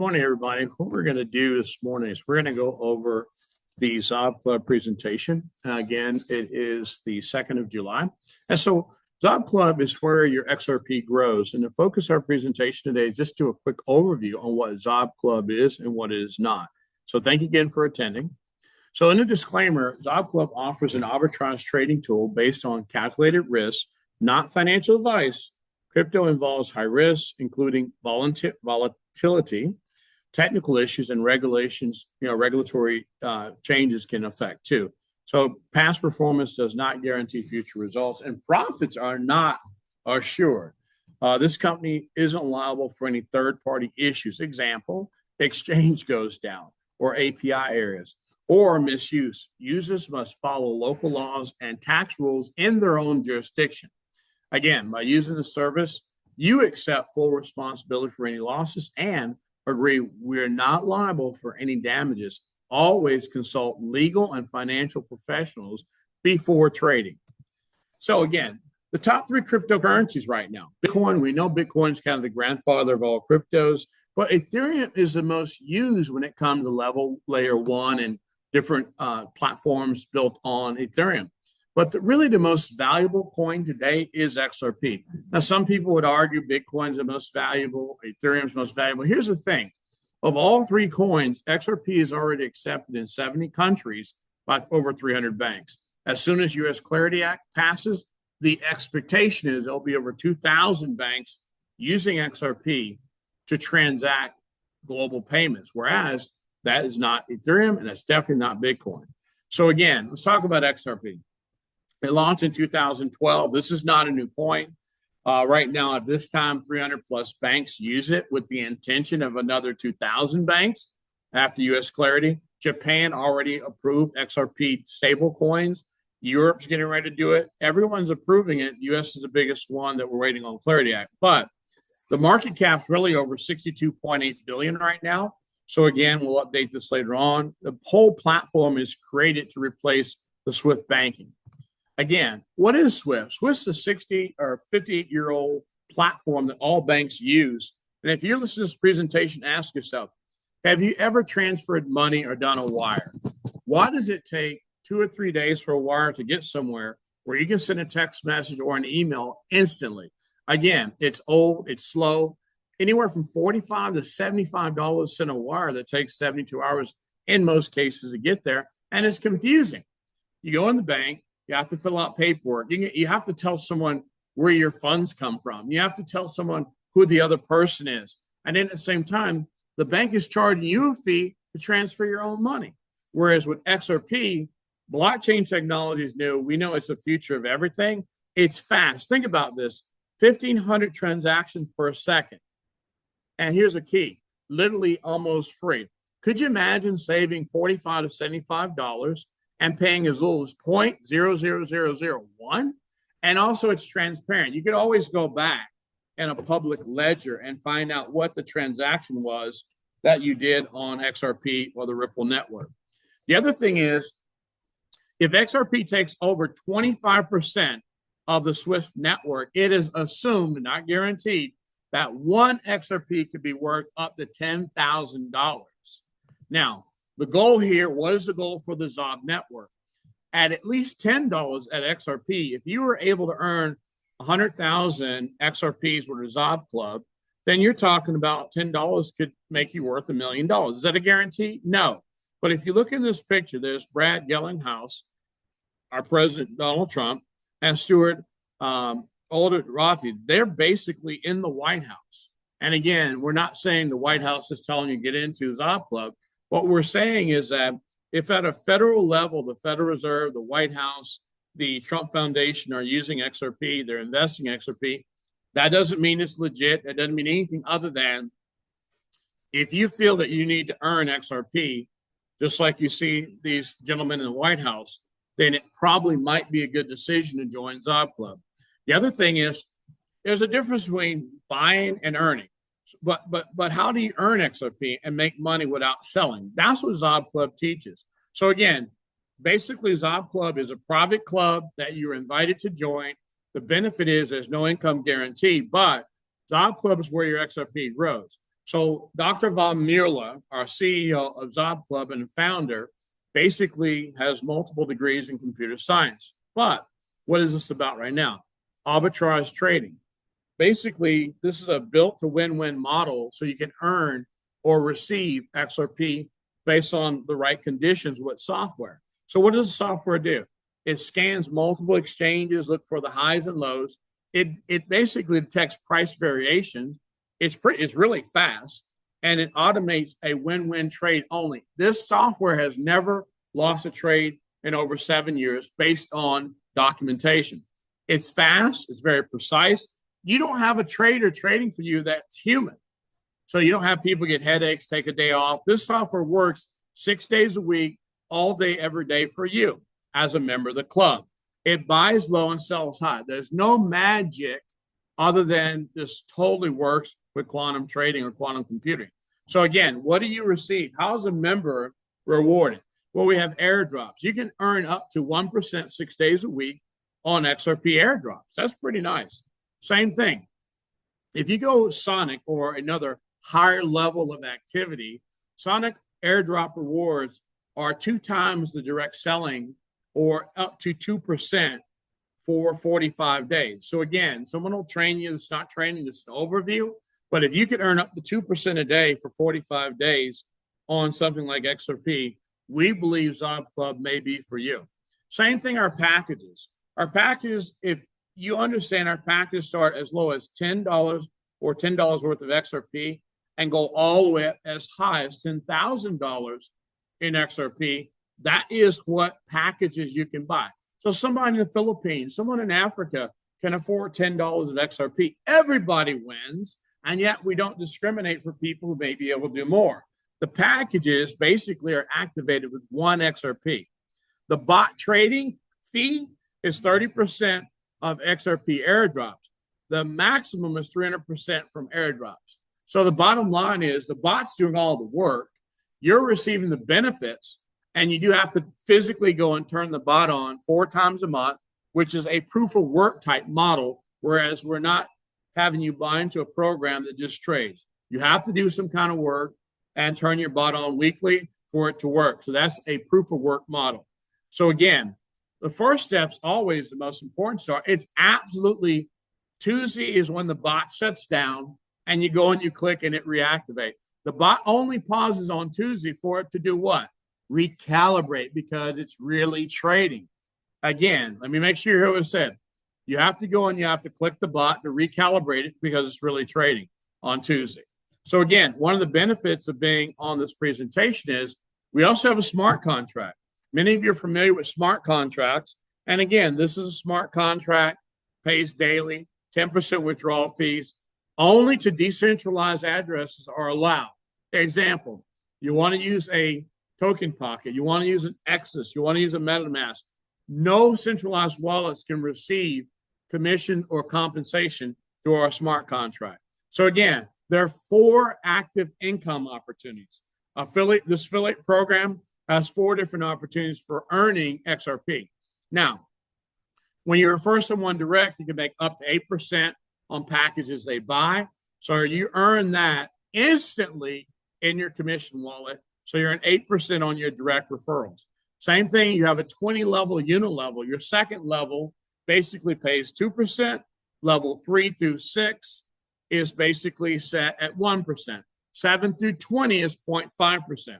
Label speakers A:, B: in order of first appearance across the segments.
A: Morning, everybody. What we're going to do this morning is we're going to go over the Zob Club presentation. Again, it is the 2nd of July. And so Zob Club is where your XRP grows. And the focus of our presentation today is just do a quick overview on what Zob Club is and what it is not. So thank you again for attending. So in the disclaimer, Zob Club offers an arbitrage trading tool based on calculated risk, not financial advice. Crypto involves high risk, including volatility, technical issues, and regulations. Regulatory changes can affect too. So past performance does not guarantee future results, and profits are not assured. This company isn't liable for any third-party issues. Example, exchange goes down, or API areas, or misuse. Users must follow local laws and tax rules in their own jurisdiction. Again, by using the service, you accept full responsibility for any losses and agree we're not liable for any damages. Always consult legal and financial professionals before trading. So again, the top 3 cryptocurrencies right now. Bitcoin, we know Bitcoin is kind of the grandfather of all cryptos, but Ethereum is the most used when it comes to layer 1 and different platforms built on Ethereum. But really the most valuable coin today is XRP. Now, some people would argue Bitcoin's the most valuable, Ethereum's most valuable. Here's the thing. Of all 3 coins, XRP is already accepted in 70 countries by over 300 banks. As soon as U.S. Clarity Act passes, the expectation is there'll be over 2,000 banks using XRP to transact global payments, whereas that is not Ethereum and it's definitely not Bitcoin. So again, let's talk about XRP. It launched in 2012. This is not a new coin. Right now, at this time, 300 plus banks use it with the intention of another 2,000 banks after U.S. Clarity. Japan already approved XRP stable coins. Europe's getting ready to do it. Everyone's approving it. U.S. is the biggest one that we're waiting on Clarity Act. But the market cap's really over 62.8 billion right now. So again, we'll update this later on. The whole platform is created to replace the SWIFT banking. Again, what is SWIFT? SWIFT's a 60 or 58-year-old platform that all banks use. And if you're listening to this presentation, ask yourself, have you ever transferred money or done a wire? Why does it take 2 or 3 days for a wire to get somewhere where you can send a text message or an email instantly? Again, it's old, it's slow. Anywhere from $45 to $75 to send a wire that takes 72 hours in most cases to get there, and it's confusing. You go in the bank, you have to fill out paperwork. You have to tell someone where your funds come from. You have to tell someone who the other person is. And then at the same time, the bank is charging you a fee to transfer your own money. Whereas with XRP, blockchain technology is new. We know it's the future of everything. It's fast. Think about this, 1,500 transactions per second. And here's a key, literally almost free. Could you imagine saving $45 to $75 and paying as little as 0.00001? And also it's transparent. You could always go back in a public ledger and find out what the transaction was that you did on XRP or the Ripple network. The other thing is, if XRP takes over 25% of the SWIFT network, it is assumed, not guaranteed, that one XRP could be worth up to $10,000. Now, the goal here, what is the goal for the Zob network? At least $10 at XRP, if you were able to earn 100,000 XRPs with a Zob Club, then you're talking about $10 could make you worth $1 million. Is that a guarantee? No. But if you look in this picture, there's Brad Gellinghouse, our president, Donald Trump, and Stuart Alderati. They're basically in the White House. And again, we're not saying the White House is telling you to get into Zob Club. What we're saying is that if at a federal level, the Federal Reserve, the White House, the Trump Foundation are using XRP, they're investing in XRP, that doesn't mean it's legit. That doesn't mean anything other than if you feel that you need to earn XRP, just like you see these gentlemen in the White House, then it probably might be a good decision to join Zob Club. The other thing is there's a difference between buying and earning. But how do you earn XRP and make money without selling? That's what Zob Club teaches. So again, basically Zob Club is a private club that you're invited to join. The benefit is there's no income guarantee, but Zob Club is where your XRP grows. So Dr. Von Mueller, our CEO of Zob Club and founder, basically has multiple degrees in computer science. But what is this about right now? Arbitrage trading. Basically, this is a built to win-win model so you can earn or receive XRP based on the right conditions with software. So what does the software do? It scans multiple exchanges, look for the highs and lows. It basically detects price variations. It's really fast, and it automates a win-win trade only. This software has never lost a trade in over 7 years based on documentation. It's fast, it's very precise. You don't have a trader trading for you that's human. So you don't have people get headaches, take a day off. This software works 6 days a week, all day, every day for you as a member of the club. It buys low and sells high. There's no magic other than this totally works with quantum trading or quantum computing. So again, what do you receive? How is a member rewarded? Well, we have airdrops. You can earn up to 1% 6 days a week on XRP airdrops. That's pretty nice. Same thing. If you go Sonic or another higher level of activity, Sonic airdrop rewards are 2 times the direct selling or up to 2% for 45 days. So again, someone will train you. It's not training, it's an overview. But if you could earn up to 2% a day for 45 days on something like XRP, we believe Zob Club may be for you. Same thing, our packages. Our packages, if you understand, our packages start as low as $10 or $10 worth of XRP and go all the way up as high as $10,000 in XRP. That is what packages you can buy. So somebody in the Philippines, someone in Africa can afford $10 of XRP. Everybody wins, and yet we don't discriminate for people who may be able to do more. The packages basically are activated with 1 XRP. The bot trading fee is 30% of XRP airdrops. The maximum is 300% from airdrops. So the bottom line is the bot's doing all the work. You're receiving the benefits, and you do have to physically go and turn the bot on 4 times a month, which is a proof of work type model, whereas we're not having you buy into a program that just trades. You have to do some kind of work and turn your bot on weekly for it to work. So that's a proof of work model. So again, the first step's always the most important start. It's absolutely Tuesday is when the bot shuts down and you go and you click and it reactivates. The bot only pauses on Tuesday for it to do what? Recalibrate, because it's really trading. Again, let me make sure you hear what I said. You have to go and you have to click the bot to recalibrate it because it's really trading on Tuesday. So again, one of the benefits of being on this presentation is we also have a smart contract. Many of you are familiar with smart contracts. And again, this is a smart contract, pays daily, 10% withdrawal fees. Only to decentralized addresses are allowed. Example, you want to use a token pocket, you want to use an Exodus, you want to use a MetaMask. No centralized wallets can receive commission or compensation through our smart contract. So again, there are 4 active income opportunities. This affiliate program has 4 different opportunities for earning XRP. Now, when you refer someone direct, you can make up to 8% on packages they buy. So you earn that instantly in your commission wallet. So you're an 8% on your direct referrals. Same thing, you have a 20 level unit level. Your second level basically pays 2%. Level 3 through 6 is basically set at 1%. 7 through 20 is 0.5%.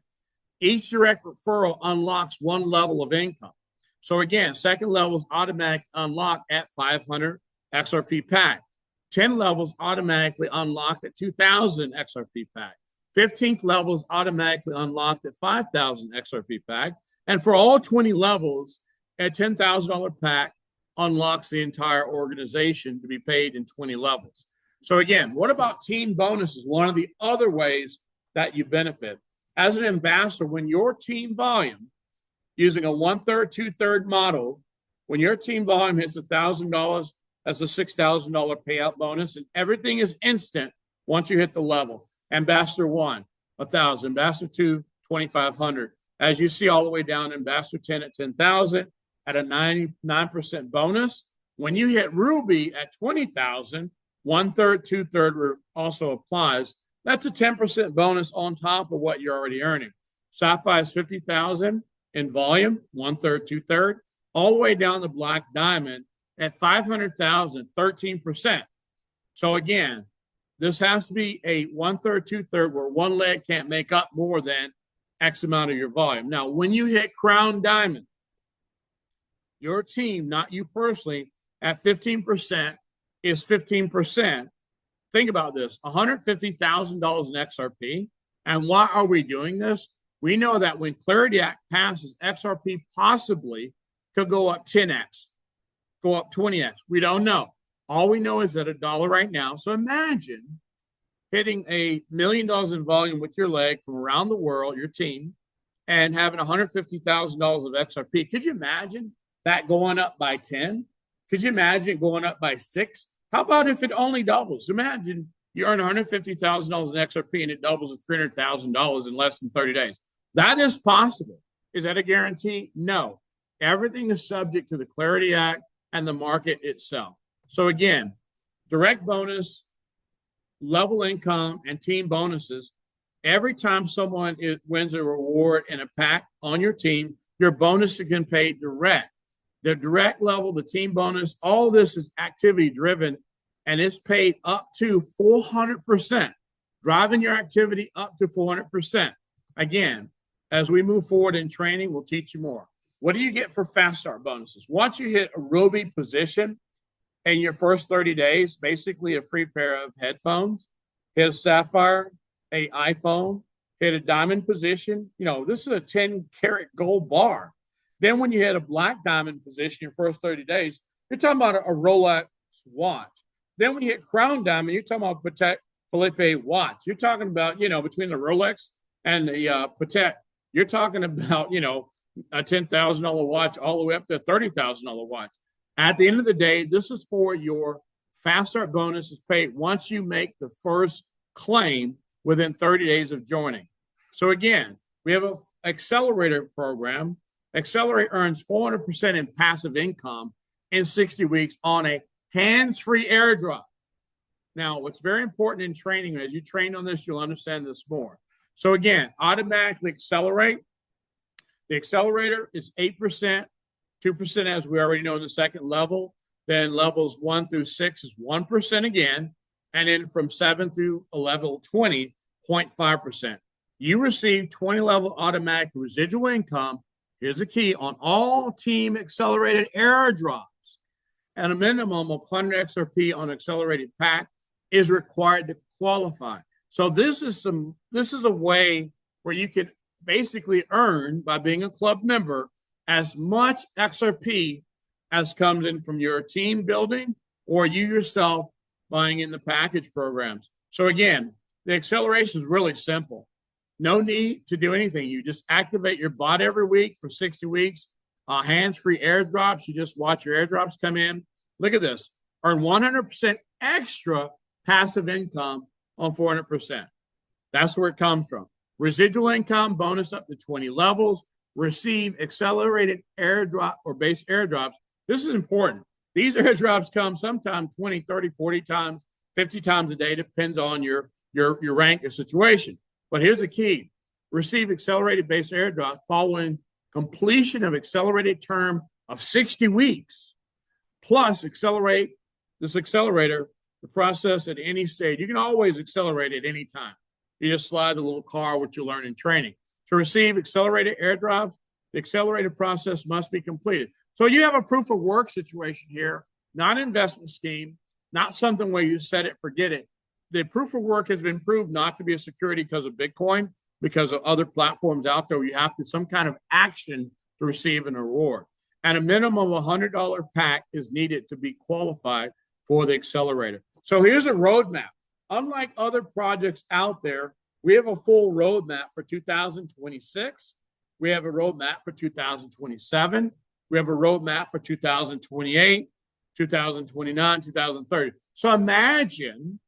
A: Each direct referral unlocks 1 level of income. So again, second level is automatic unlock at 500 XRP pack. 10 levels automatically unlocked at 2,000 XRP pack. 15th level is automatically unlocked at 5,000 XRP pack. And for all 20 levels, a $10,000 pack unlocks the entire organization to be paid in 20 levels. So again, what about team bonuses? One of the other ways that you benefit. As an ambassador, when your team volume, using a 1/3, 2/3 model, when your team volume hits $1,000, that's a $6,000 payout bonus, and everything is instant once you hit the level. Ambassador 1, 1,000. Ambassador 2, 2,500. As you see all the way down, Ambassador 10 at 10,000 at a 99% bonus. When you hit Ruby at 20,000, 1/3, 2/3 also applies That's a 10% bonus on top of what you're already earning. Sapphire is 50,000 in volume, 1/3, 2/3, all the way down to Black Diamond at 500,000, 13%. So again, this has to be a 1/3, 2/3, where one leg can't make up more than X amount of your volume. Now, when you hit Crown Diamond, your team, not you personally, at 15% is 15%. Think about this, $150,000 in XRP. And why are we doing this? We know that when Clarity Act passes, XRP possibly could go up 10x, go up 20x. We don't know. All we know is that $1 right now. So imagine hitting $1 million in volume with your leg from around the world, your team, and having $150,000 of XRP. Could you imagine that going up by 10? Could you imagine it going up by 6? How about if it only doubles? Imagine you earn $150,000 in XRP and it doubles to $300,000 in less than 30 days. That is possible. Is that a guarantee? No. Everything is subject to the Clarity Act and the market itself. So again, direct bonus, level income, and team bonuses. Every time someone wins a reward in a pack on your team, your bonus can pay direct. The direct level, the team bonus, all this is activity driven, and it's paid up to 400%, driving your activity up to 400%. Again, as we move forward in training, we'll teach you more. What do you get for fast start bonuses? Once you hit a Ruby position in your first 30 days, basically a free pair of headphones, hit a Sapphire, a iPhone, hit a diamond position. You know, this is a 10-karat gold bar. Then when you hit a Black Diamond position your first 30 days, you're talking about a Rolex watch. Then when you hit Crown Diamond, you're talking about Patek Philippe watch. You're talking about, you know, between the Rolex and the Patek, you're talking about, you know, a $10,000 watch all the way up to a $30,000 watch. At the end of the day, this is for your fast start bonus is paid once you make the first claim within 30 days of joining. So again, we have an accelerator program. Accelerate earns 400% in passive income in 60 weeks on a hands-free airdrop. Now, what's very important in training, as you train on this, you'll understand this more. So again, automatically accelerate. The accelerator is 8%, 2% as we already know in the second level. Then levels 1 through 6 is 1% again. And then from 7 through level 20, 0.5%. You receive 20 level automatic residual income. Here's the key on all team accelerated airdrops. And a minimum of 100 XRP on accelerated pack is required to qualify. So this is a way where you can basically earn by being a club member as much XRP as comes in from your team building or you yourself buying in the package programs. So again, the acceleration is really simple. No need to do anything. You just activate your bot every week for 60 weeks. Hands-free airdrops. You just watch your airdrops come in. Look at this. Earn 100% extra passive income on 400%. That's where it comes from. Residual income bonus up to 20 levels. Receive accelerated airdrop or base airdrops. This is important. These airdrops come sometimes 20, 30, 40 times, 50 times a day. Depends on your rank or situation. But here's the key. Receive accelerated base airdrop following completion of accelerated term of 60 weeks. Plus accelerate this accelerator, the process at any stage. You can always accelerate at any time. You just slide the little car, which you learn in training. To receive accelerated airdrops, the accelerated process must be completed. So you have a proof of work situation here, not an investment scheme, not something where you set it, forget it. The proof of work has been proved not to be a security because of Bitcoin, because of other platforms out there where you have to some kind of action to receive an reward. And a minimum of $100 pack is needed to be qualified for the accelerator. So here's a roadmap. Unlike other projects out there, we have a full roadmap for 2026. We have a roadmap for 2027. We have a roadmap for 2028, 2029, 2030. So imagine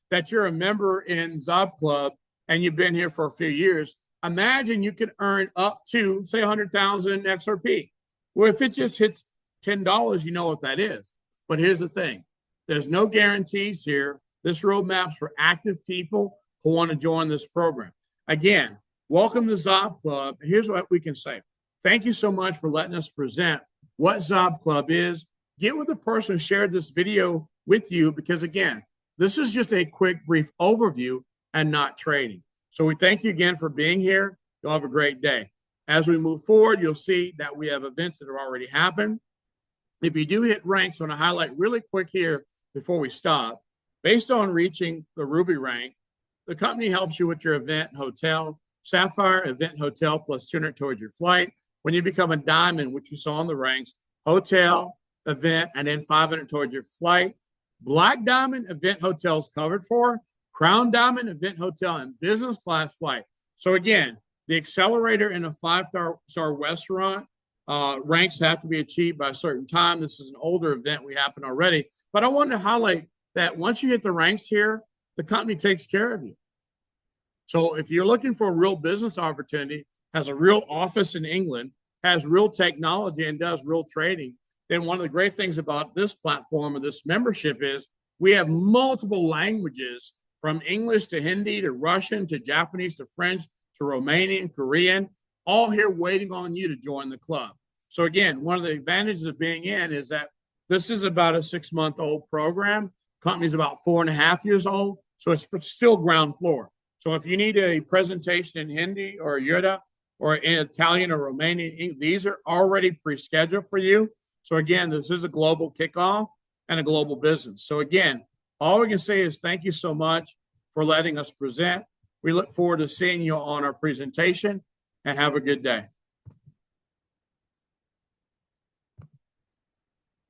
A: that you're a member in Zob Club and you've been here for a few years. Imagine you can earn up to, say, 100,000 XRP. Well, if it just hits $10, you know what that is. But here's the thing. There's no guarantees here. This roadmap's for active people, who want to join this program. Again, welcome to Zob Club. And here's what we can say. Thank you so much for letting us present what Zob Club is. Get with the person who shared this video with you, because again, this is just a quick, brief overview and not trading. So we thank you again for being here. You'll have a great day. As we move forward, you'll see that we have events that have already happened. If you do hit ranks, I want to highlight really quick here before we stop. Based on reaching the Ruby rank, the company helps you with your event and hotel. Sapphire, event, hotel, plus 200 towards your flight. When you become a diamond, which you saw in the ranks, hotel, event, and then 500 towards your flight. Black diamond, event, hotels covered for. Crown diamond, event, hotel, and business class flight. So again, the accelerator in a 5-star restaurant ranks have to be achieved by a certain time. This is an older event. We happened already. But I wanted to highlight that once you hit the ranks here, the company takes care of you. So if you're looking for a real business opportunity, has a real office in England, has real technology, and does real trading, then one of the great things about this platform or this membership is we have multiple languages, from English to Hindi to Russian to Japanese to French to Romanian, Korean, all here waiting on you to join the club. So again, one of the advantages of being in is that this is about a 6-month-old program. Company's about 4.5 years old, so it's still ground floor. So if you need a presentation in Hindi or Yurda or in Italian or Romanian, these are already pre-scheduled for you. So again, this is a global kickoff and a global business. So again, all we can say is thank you so much for letting us present. We look forward to seeing you on our presentation, and have a good day.